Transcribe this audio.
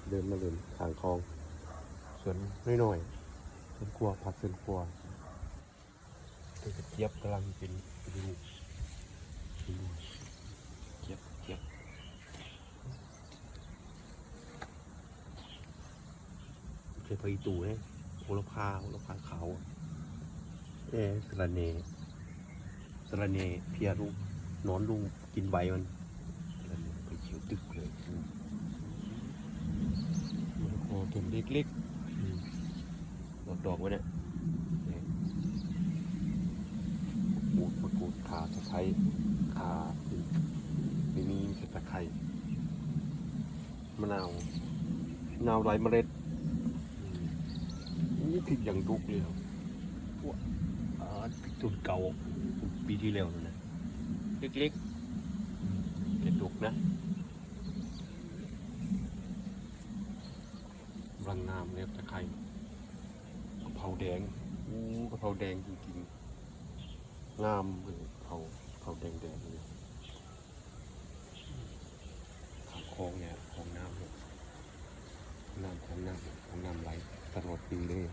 เดินมาเล่นทางคลองสวนน้อยๆสวนครัวผักสวนครัวตัวกระเจี๊ยบกำลังเป็นดูเจี๊ยบเคยไปตู่ไหมโหระพาขาวสะระเนเพียลุงนอนลุงกินใบมันสะระเนไปเขียวตึกเลยโอ้ต้นเล็กๆดอกไว้เนี่ยมะกรูดขาตะไคร้ขาไม่มีแค่ตะไคร้มะนาวไร้เมล็ดนี่พริกอย่างดุกเลยครับพริกตุ่นเก่าปีที่แล้วนะเล็กๆเป็นดุกนะรังงามเลยตะไคร้กะเพราแดงกะเพราแดงจริงๆงามเลยกะเพราแดงเลยทางคลองเนี่ยคลองน้ำเนี่ยน้ำไหลตลอดปีเลย